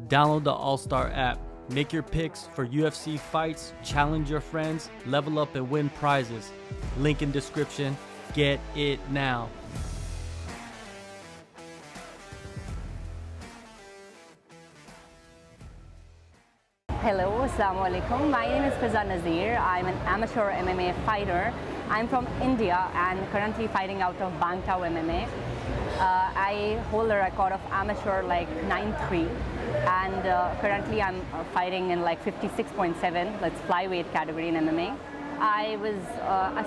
Download the AllStar app. Make your picks for UFC fights, challenge your friends, level up and win prizes. Link in description. Get it now. Hello, Assalamu alaikum. My name is Fiza Nazir. I'm an amateur MMA fighter. I'm from India and currently fighting out of Bangtao MMA. I hold a record of amateur like 9-3, and currently I'm fighting in like 56.7, that's flyweight category in MMA.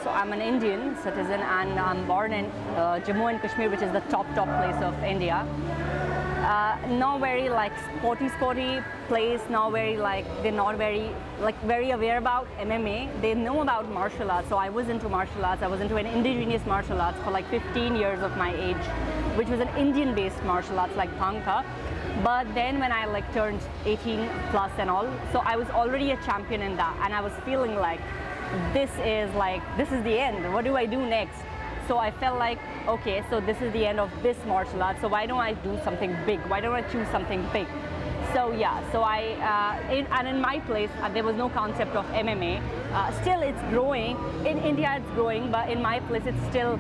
So I'm an Indian citizen and I'm born in Jammu and Kashmir, which is the top place of India. Not very like sporty place, not very like, they're not very aware about MMA. They know about martial arts, so I was into martial arts. I was into an indigenous martial arts for like 15 years of my age, which was an Indian based martial arts like Bangtao. But then when I like turned 18 plus and all, so I was already a champion in that, and I was feeling like this is the end. What do I do next? So I felt like, okay, so this is the end of this martial art, so why don't I do something big? Why don't I choose something big? So yeah, so in my place, there was no concept of MMA. Still it's growing, in India it's growing, but in my place it's still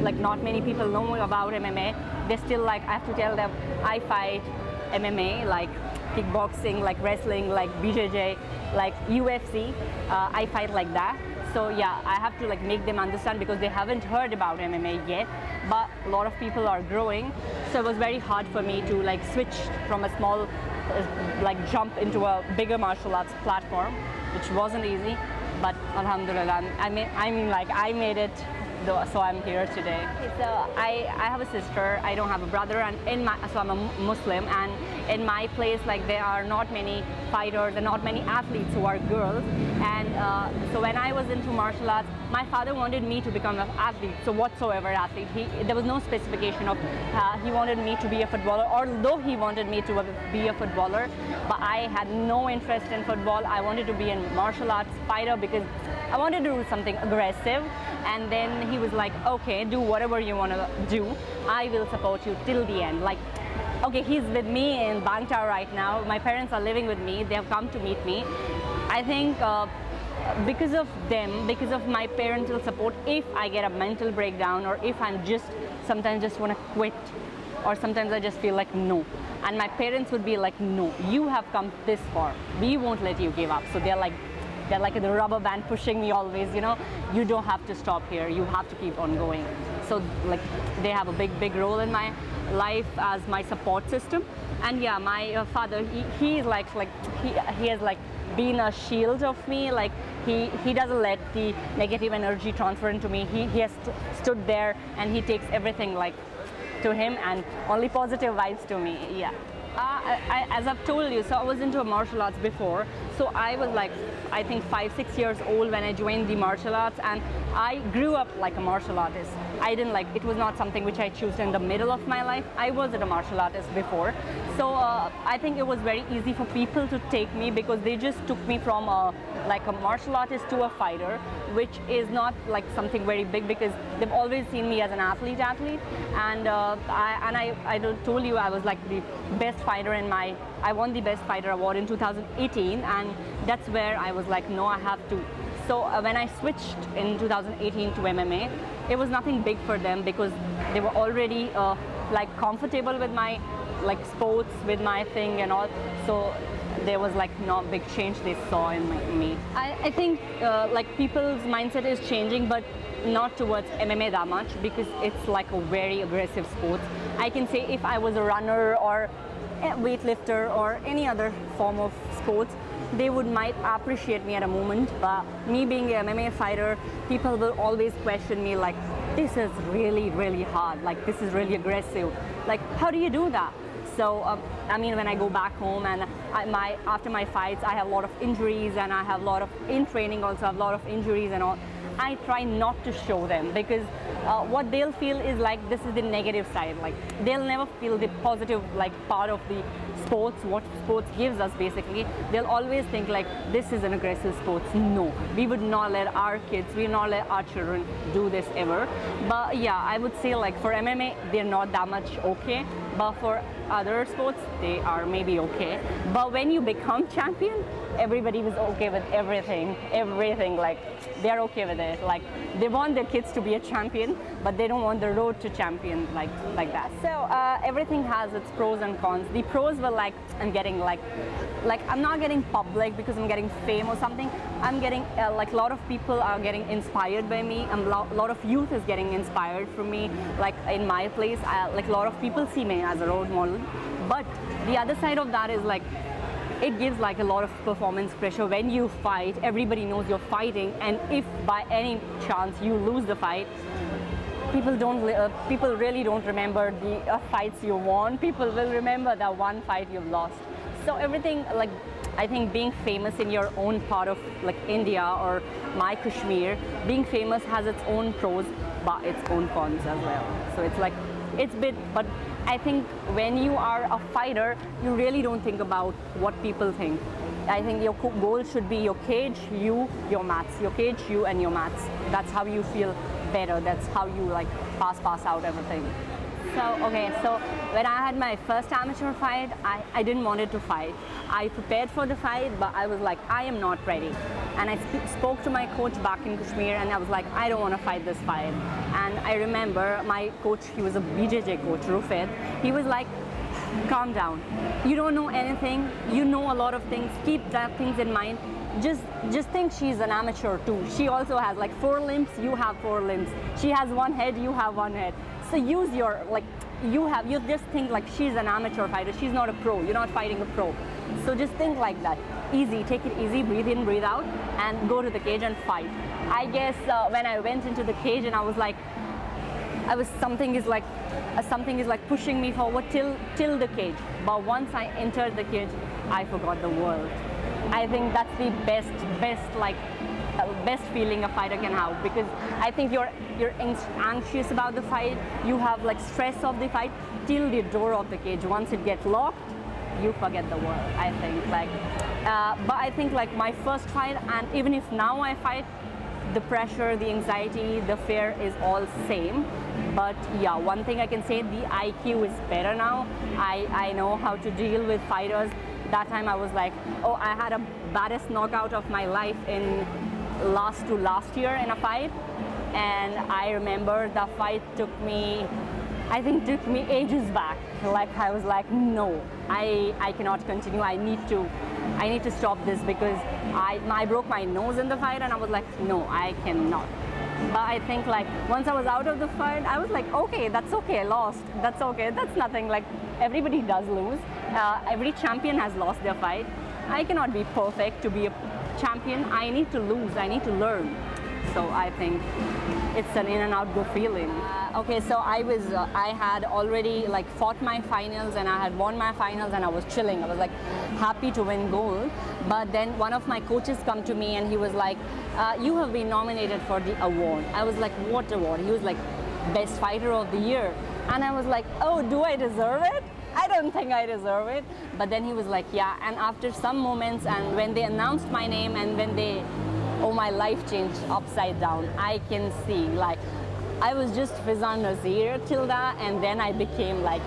like not many people know about MMA. They still like, I have to tell them, I fight MMA, like kickboxing, like wrestling, like BJJ, like UFC, I fight like that. So yeah, I have to like make them understand because they haven't heard about MMA yet, but a lot of people are growing. So it was very hard for me to like switch from a small, like jump into a bigger martial arts platform, which wasn't easy, but alhamdulillah, I made it, so I'm here today. So I have a sister, I don't have a brother, and so I'm a Muslim, and in my place like there are not many fighters and not many athletes who are girls, and so when I was into martial arts, my father wanted me to become an athlete, so whatsoever athlete. There was no specification of he wanted me to be a footballer, although he wanted me to be a footballer, but I had no interest in football. I wanted to be a martial arts fighter because I wanted to do something aggressive. And then he was like, okay, do whatever you want to do. I will support you till the end. Like, okay, he's with me in Bangtao right now. My parents are living with me. They have come to meet me. I think because of them, because of my parental support, if I get a mental breakdown or if I'm sometimes just want to quit, or sometimes I just feel like no. And my parents would be like, no, you have come this far. We won't let you give up. So they're like the rubber band pushing me always, you know, you don't have to stop here, you have to keep on going. So like they have a big role in my life as my support system. And yeah, my father, he has like been a shield of me. Like he doesn't let the negative energy transfer into me. He has stood there and he takes everything like to him and only positive vibes to me. Yeah. As I've told you, so I was into martial arts before. So I was like, I think 5-6 years old when I joined the martial arts, and I grew up like a martial artist. It was not something which I chose in the middle of my life. I was a martial artist before. So I think it was very easy for people to take me because they just took me from like a martial artist to a fighter, which is not like something very big because they've always seen me as an athlete. And I told you I was like the best fighter I won the best fighter award in 2018, and that's where I was like, no, I have to. So when I switched in 2018 to MMA, it was nothing big for them because they were already like comfortable with my like sports, with my thing and all. So there was like no big change they saw in me. I think like people's mindset is changing, but not towards MMA that much because it's like a very aggressive sport. I can say if I was a runner or a weightlifter or any other form of sports, they might appreciate me at a moment, but me being an MMA fighter, people will always question me like, this is really hard, like this is really aggressive, like how do you do that? So I mean, when I go back home and after my fights, I have a lot of injuries, and I have a lot of in training also have a lot of injuries and all. I try not to show them, because what they'll feel is like this is the negative side. Like they'll never feel the positive like part of the sports, what sports gives us basically. They'll always think like this is an aggressive sport. No, we would not let our kids, we would not let our children do this ever. But yeah, I would say like for MMA, they're not that much okay. But for other sports, they are maybe okay. But when you become champion, everybody was okay with everything, like they're okay with it. Like they want their kids to be a champion, but they don't want the road to champion like that. So everything has its pros and cons. The pros were like I'm getting like I'm not getting public because I'm getting fame or something. I'm getting like a lot of people are getting inspired by me. A lot of youth is getting inspired from me. Like in my place, like a lot of people see me as a role model. But the other side of that is like it gives like a lot of performance pressure. When you fight, everybody knows you're fighting, and if by any chance you lose the fight, people really don't remember the fights you won. People will remember that one fight you've lost. So everything, like I think being famous in your own part of like India or my Kashmir, being famous has its own pros but its own cons as well. So it's like it's bit, but I think when you are a fighter, you really don't think about what people think. I think your goal should be your cage, you, your mats. Your cage, you, and your mats. That's how you feel better. That's how you like pass out everything. So when I had my first amateur fight, I didn't want it to fight. I prepared for the fight, but I was like, I am not ready. And I spoke to my coach back in Kashmir, and I was like, I don't want to fight this fight. And I remember my coach, he was a BJJ coach, Rufed. He was like, calm down. You don't know anything. You know a lot of things. Keep that things in mind. Just think she's an amateur too. She also has like 4 limbs. You have 4 limbs. She has 1 head. You have 1 head. So use your like you just think like she's an amateur fighter. She's not a pro. You're not fighting a pro. So just think like that. Easy. Take it easy. Breathe in, breathe out, and go to the cage and fight. I guess when I went into the cage and I was like, something is like pushing me forward till the cage. But once I entered the cage, I forgot the world. I think that's the best feeling a fighter can have, because I think you're anxious about the fight. You have like stress of the fight till the door of the cage. Once it gets locked, you forget the world. I think but I think like my first fight, and even if now I fight, the pressure, the anxiety, the fear is all same. But yeah, one thing I can say, the IQ is better now. I know how to deal with fighters. That time I was like, oh, I had a baddest knockout of my life in last year in a fight. And I remember the fight took me ages back. Like I was like, no, I cannot continue. I need to stop this, because I broke my nose in the fight, and I was like, no, I cannot. But I think like once I was out of the fight, I was like, okay, that's okay, I lost. That's okay, that's nothing. Like everybody does lose. Every champion has lost their fight. I cannot be perfect to be a champion. I need to lose. I need to learn. So I think it's an in and out good feeling. Okay, so I had already like fought my finals, and I had won my finals, and I was chilling. I was like happy to win gold. But then one of my coaches come to me, and he was like, you have been nominated for the award. I was like, what award? He was like, best fighter of the year. And I was like, oh, do I deserve it? I don't think I deserve it. But then he was like, yeah. And after some moments, and when they announced my name, and when my life changed upside down. I can see, like, I was just Fiza Nazir till that, and then I became like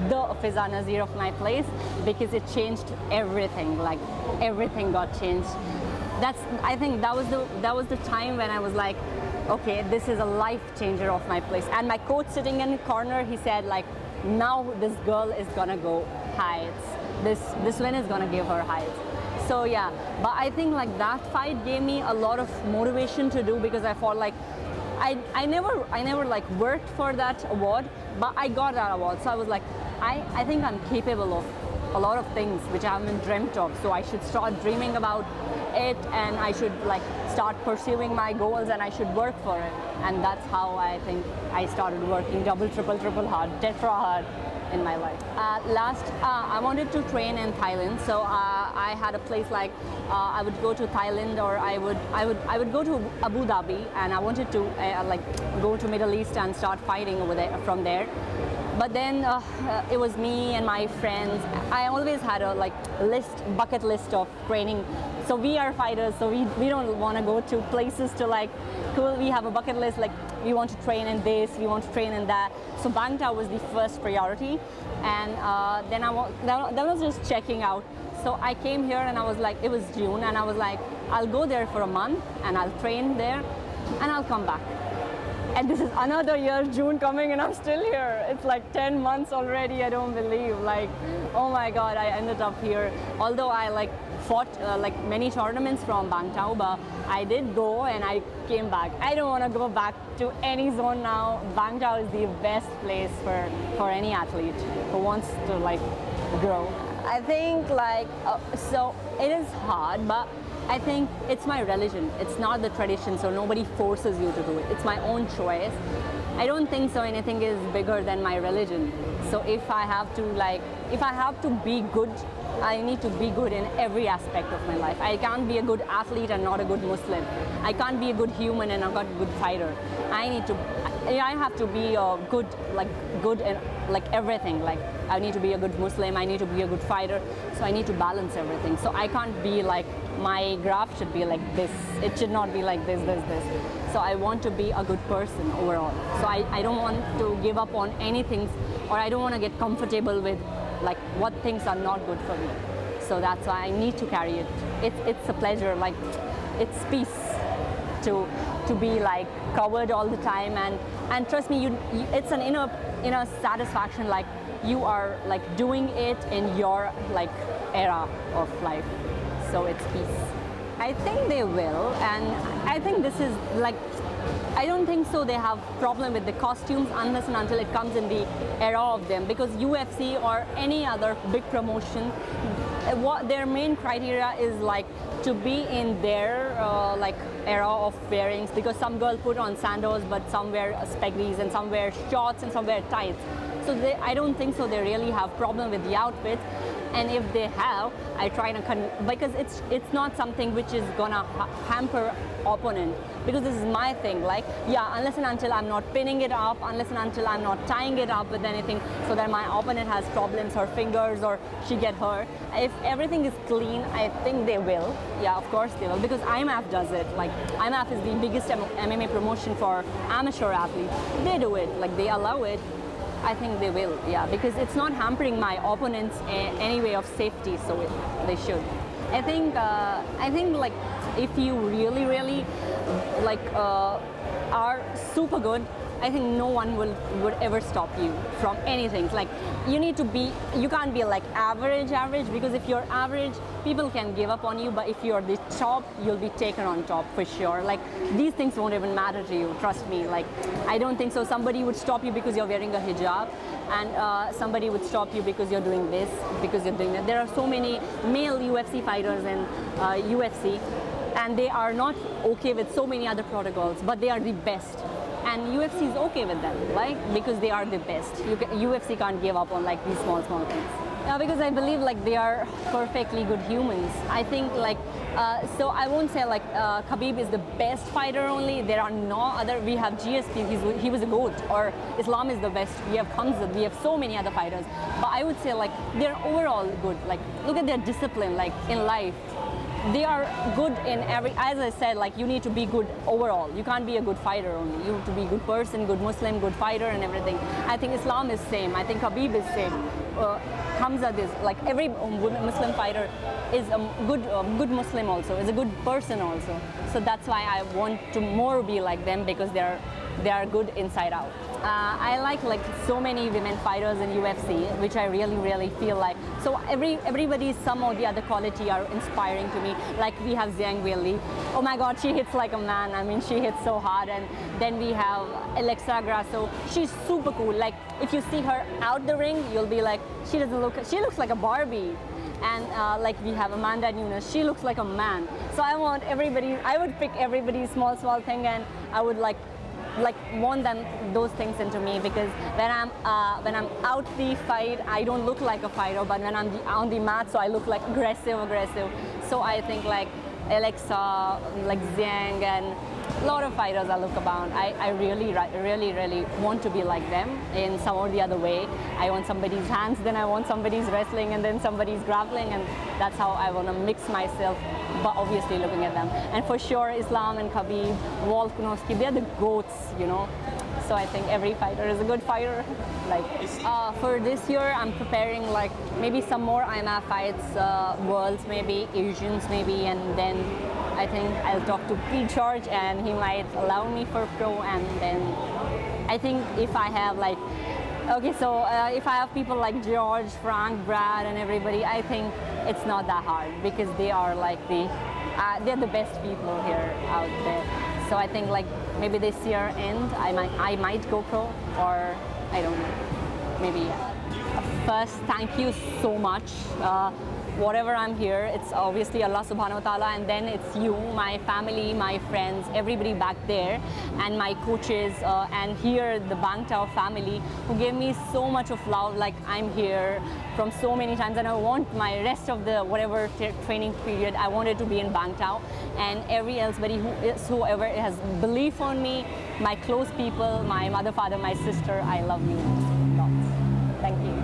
the Fiza Nazir of my place, because it changed everything. Like everything got changed. I think that was the time when I was like, okay, this is a life changer of my place. And my coach sitting in the corner, he said like, now this girl is gonna go heights. This win is gonna give her heights. So yeah, but I think like that fight gave me a lot of motivation to do, because I felt like I never like worked for that award, but I got that award. So I was like, I think I'm capable of a lot of things which I haven't dreamt of. So I should start dreaming about it, and I should like start pursuing my goals, and I should work for it. And that's how I think I started working double, triple hard, tetra hard in my life. I wanted to train in Thailand, so I had a place like I would go to Thailand, or I would go to Abu Dhabi, and I wanted to like go to Middle East and start fighting over there from there. But then it was me and my friends. I always had a bucket list of training. So we are fighters, so we don't want to go to places to like, cool, we have a bucket list, like we want to train in this, we want to train in that. So Bangtao was the first priority, and then that was just checking out. So I came here and I was like, it was June, and I was like, I'll go there for a month and I'll train there and I'll come back. And this is another year, June coming, and I'm still here. It's like 10 months already, I don't believe. Like, oh my God, I ended up here. Although I like fought like many tournaments from Bangtao, but I did go and I came back. I don't want to go back to any zone now. Bangtao is the best place for any athlete who wants to like grow. I think like, so it is hard, but I think it's my religion. It's not the tradition, so nobody forces you to do it. It's my own choice. I don't think so anything is bigger than my religion. So if I have to be good, I need to be good in every aspect of my life. I can't be a good athlete and not a good Muslim. I can't be a good human and not a good fighter. I have to be a good in like everything. Like I need to be a good Muslim, I need to be a good fighter. So I need to balance everything. So I can't be like, my graph should be like this. It should not be like this. So I want to be a good person overall. So I don't want to give up on anything, or I don't want to get comfortable with like what things are not good for me. So that's why I need to carry it. It's a pleasure, like it's peace to be like covered all the time, and trust me, it's an inner satisfaction, like you are like doing it in your like era of life. So it's peace. I think they will, and I think this is like, I don't think so they have problem with the costumes unless and until it comes in the era of them, because UFC or any other big promotion, what their main criteria is like to be in their like era of wearings, because some girls put on sandals but some wear spaghettis and some wear shorts and some wear tights. So I don't think so they really have problem with the outfits. And if they have, I try to because it's not something which is gonna hamper opponent, because this is my thing. Like, yeah, unless and until I'm not pinning it up, unless and until I'm not tying it up with anything, so that my opponent has problems, her fingers, or she get hurt. If everything is clean, I think they will. Yeah, of course they will, because IMAF does it. Like, IMAF is the biggest MMA promotion for amateur athletes. They do it. Like, they allow it. I think they will, yeah, because it's not hampering my opponents any way of safety, so they should. I think like if you really like are super good, I think no one would ever stop you from anything. Like you can't be like average, because if you're average, people can give up on you, but if you're the top, you'll be taken on top for sure. Like these things won't even matter to you, trust me. Like I don't think so somebody would stop you because you're wearing a hijab, and somebody would stop you because you're doing this, because you're doing that. There are so many male UFC fighters in UFC, and they are not okay with so many other protocols, but they are the best. And UFC is okay with them, like, because they are the best. UFC can't give up on like these small things. Because I believe like they are perfectly good humans. I think like, so I won't say like Khabib is the best fighter only. There are no other, we have GSP, he was a GOAT, or Islam is the best. We have Khamzat, we have so many other fighters. But I would say like they're overall good. Like look at their discipline, like in life. They are good in every, as I said, like you need to be good overall. You can't be a good fighter only. You have to be a good person, good Muslim, good fighter and everything. I think Islam is same. I think Khabib is same. Khamzat is, like every Muslim fighter is a good Muslim also, is a good person also. So that's why I want to more be like them, because they are good inside out. I like so many women fighters in UFC, which I really feel like. So everybody, some of the other quality are inspiring to me. Like we have Zhang Weili. Oh my God, she hits like a man. I mean, she hits so hard. And then we have Alexa Grasso. She's super cool. Like if you see her out the ring, you'll be like, she looks like a Barbie. And like we have Amanda Nunes, she looks like a man. So I would pick everybody's small thing, and I would like like want those things into me, because when I'm out the fight, I don't look like a fighter, but when I'm on the mat, so I look like aggressive. So I think like Alexa, like Zhang, and a lot of fighters I look about. I really want to be like them in some or the other way. I want somebody's hands, then I want somebody's wrestling, and then somebody's grappling, and that's how I want to mix myself, but obviously looking at them. And for sure, Islam and Khabib, Volkanovski, they're the goats, you know. So I think every fighter is a good fighter. Like for this year, I'm preparing like maybe some more IMF fights, worlds maybe, Asians maybe, and then I think I'll talk to Pete George and he might allow me for pro. And then I think if I have like, okay, so if I have people like George, Frank, Brad, and everybody, I think it's not that hard, because they are like they're the best people here out there. So I think like maybe this year end, I might go pro, or I don't know, maybe. First, thank you so much. Whatever I'm here, it's obviously Allah subhanahu wa ta'ala, and then it's you, my family, my friends, everybody back there, and my coaches, and here the Bangtao family, who gave me so much of love. Like, I'm here from so many times, and I want my rest of the whatever training period, I wanted to be in Bangtao. And whoever has belief on me, my close people, my mother, father, my sister, I love you lots. Thank you.